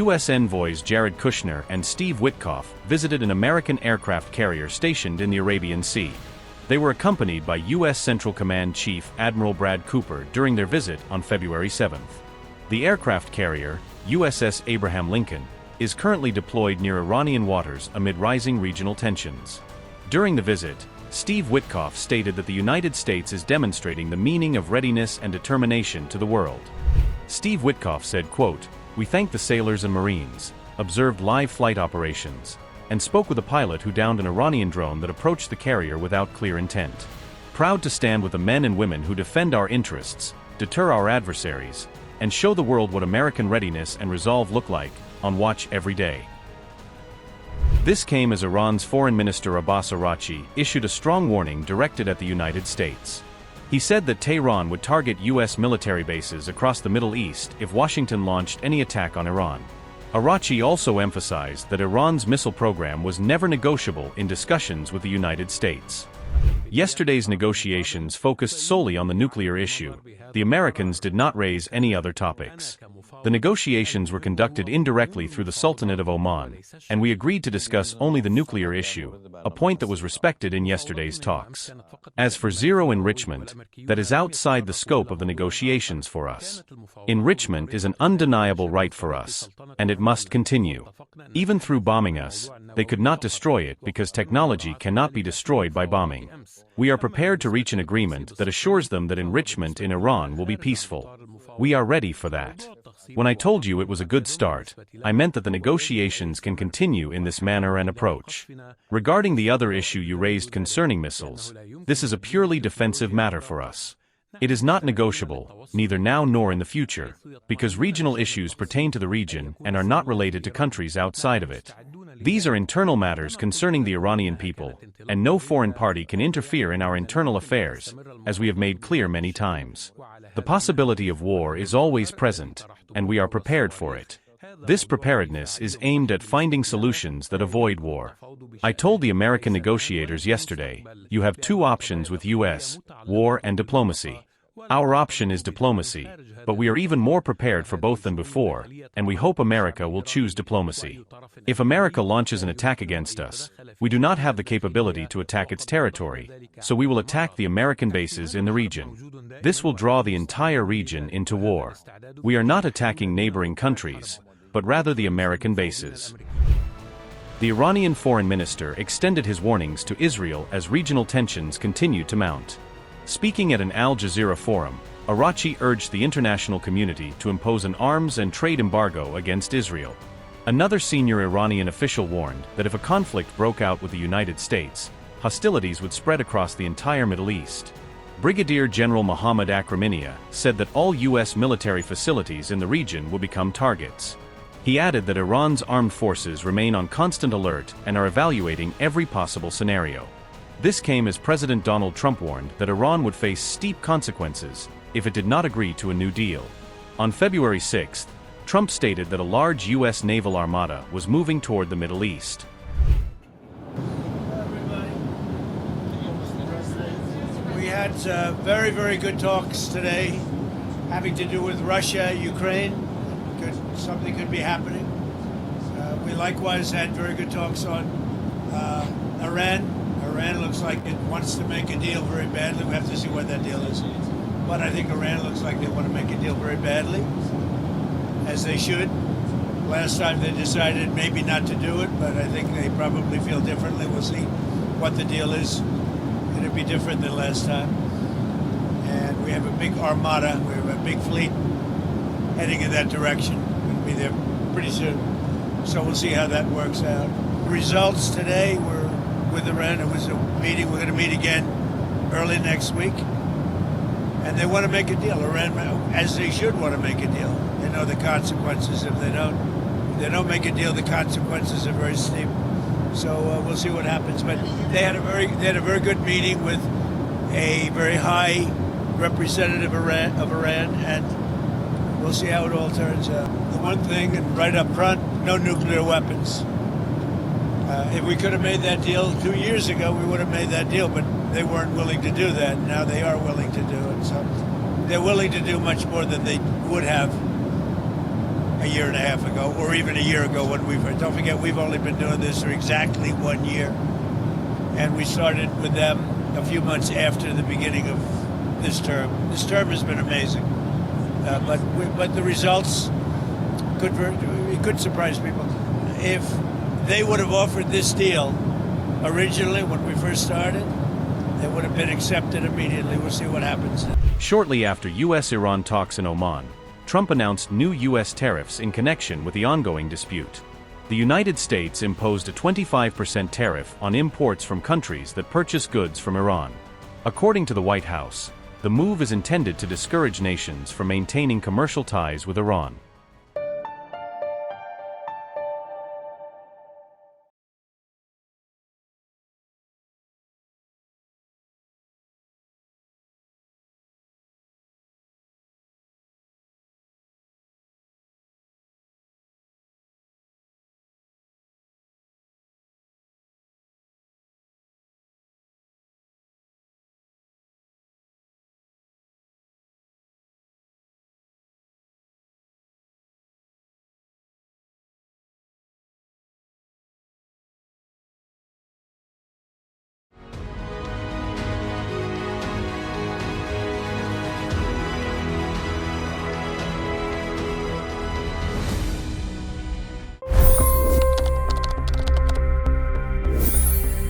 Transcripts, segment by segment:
U.S. envoys Jared Kushner and Steve Witkoff visited an American aircraft carrier stationed in the Arabian Sea. They were accompanied by U.S. Central Command Chief Admiral Brad Cooper during their visit on February 7th. The aircraft carrier, USS Abraham Lincoln, is currently deployed near Iranian waters amid rising regional tensions. During the visit, Steve Witkoff stated that the United States is demonstrating the meaning of readiness and determination to the world. Steve Witkoff said, quote, "We thank the sailors and Marines, observed live flight operations, and spoke with a pilot who downed an Iranian drone that approached the carrier without clear intent. Proud to stand with the men and women who defend our interests, deter our adversaries, and show the world what American readiness and resolve look like, on watch every day." This came as Iran's Foreign Minister Abbas Araghchi issued a strong warning directed at the United States. He said that Tehran would target U.S. military bases across the Middle East if Washington launched any attack on Iran. Araghchi also emphasized that Iran's missile program was never negotiable in discussions with the United States. Yesterday's negotiations focused solely on the nuclear issue. The Americans did not raise any other topics. The negotiations were conducted indirectly through the Sultanate of Oman, and we agreed to discuss only the nuclear issue, a point that was respected in yesterday's talks. As for zero enrichment, that is outside the scope of the negotiations for us. Enrichment is an undeniable right for us, and it must continue. Even through bombing us, they could not destroy it because technology cannot be destroyed by bombing. We are prepared to reach an agreement that assures them that enrichment in Iran will be peaceful. We are ready for that. When I told you it was a good start, I meant that the negotiations can continue in this manner and approach. Regarding the other issue you raised concerning missiles, this is a purely defensive matter for us. It is not negotiable, neither now nor in the future, because regional issues pertain to the region and are not related to countries outside of it. These are internal matters concerning the Iranian people, and no foreign party can interfere in our internal affairs, as we have made clear many times. The possibility of war is always present, and we are prepared for it. This preparedness is aimed at finding solutions that avoid war. I told the American negotiators yesterday, you have two options with US, war and diplomacy. Our option is diplomacy, but we are even more prepared for both than before, and we hope America will choose diplomacy. If America launches an attack against us, we do not have the capability to attack its territory, so we will attack the American bases in the region. This will draw the entire region into war. We are not attacking neighboring countries, but rather the American bases. The Iranian foreign minister extended his warnings to Israel as regional tensions continued to mount. Speaking at an Al Jazeera forum, Araghchi urged the international community to impose an arms and trade embargo against Israel. Another senior Iranian official warned that if a conflict broke out with the United States, hostilities would spread across the entire Middle East. Brigadier General Mohammad Akraminia said that all U.S. military facilities in the region will become targets. He added that Iran's armed forces remain on constant alert and are evaluating every possible scenario. This came as President Donald Trump warned that Iran would face steep consequences if it did not agree to a new deal. On February 6th, Trump stated that a large U.S. naval armada was moving toward the Middle East. We had very, very good talks today having to do with Russia, Ukraine. Something could be happening. We likewise had very good talks on Iran. Iran looks like it wants to make a deal very badly. We have to see what that deal is. But I think Iran looks like they want to make a deal very badly, as they should. Last time they decided maybe not to do it, but I think they probably feel differently. We'll see what the deal is. It'll be different than last time. And we have a big armada. We have a big fleet heading in that direction. We'll be there pretty soon. So we'll see how that works out. The results today were with Iran. It was a meeting. We're going to meet again early next week. And they want to make a deal. Iran, as they should want to make a deal. They know the consequences if they don't. If they don't make a deal, the consequences are very steep. So we'll see what happens. But they had a very good meeting with a very high representative of Iran, and we'll see how it all turns out. The one thing, and right up front, no nuclear weapons. If we could have made that deal 2 years ago, we would have made that deal, but they weren't willing to do that. Now they are willing to do it. So they're willing to do much more than they would have a year and a half ago, or even a year ago when don't forget, we've only been doing this for exactly 1 year. And we started with them a few months after the beginning of this term. This term has been amazing. But the results could surprise people. If they would have offered this deal originally when we first started, it would have been accepted immediately. We'll see what happens. Shortly after U.S.-Iran talks in Oman, Trump announced new U.S. tariffs in connection with the ongoing dispute. The United States imposed a 25% tariff on imports from countries that purchase goods from Iran. According to the White House, the move is intended to discourage nations from maintaining commercial ties with Iran.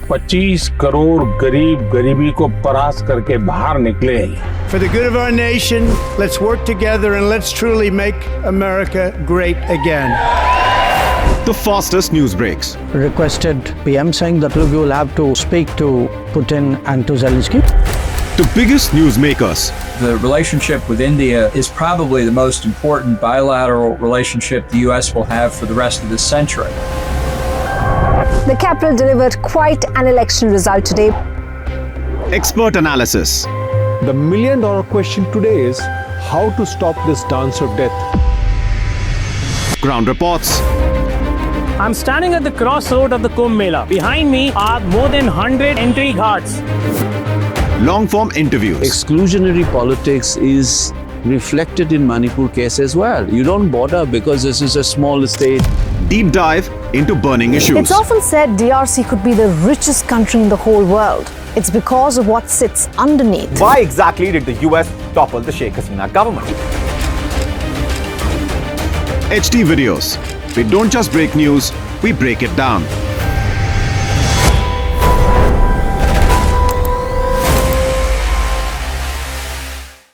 $25 crore गरीब गरीबी को परास्त करके बाहर निकले। For the good of our nation, let's work together and let's truly make America great again. The fastest news breaks. Requested PM saying that look, you will have to speak to Putin and to Zelensky. The biggest news makers. The relationship with India is probably the most important bilateral relationship the U.S. will have for the rest of this century. The capital delivered quite an election result today. Expert analysis. The million-dollar question today is how to stop this dance of death. Ground reports. I'm standing at the crossroad of the Kumbh Mela. Behind me are more than 100 entry guards. Long-form interviews. Exclusionary politics is reflected in Manipur case as well. You don't bother because this is a small state. Deep dive into burning issues. It's often said DRC could be the richest country in the whole world. It's because of what sits underneath. Why exactly did the US topple the Sheikh Hasina government? HT videos. We don't just break news, we break it down.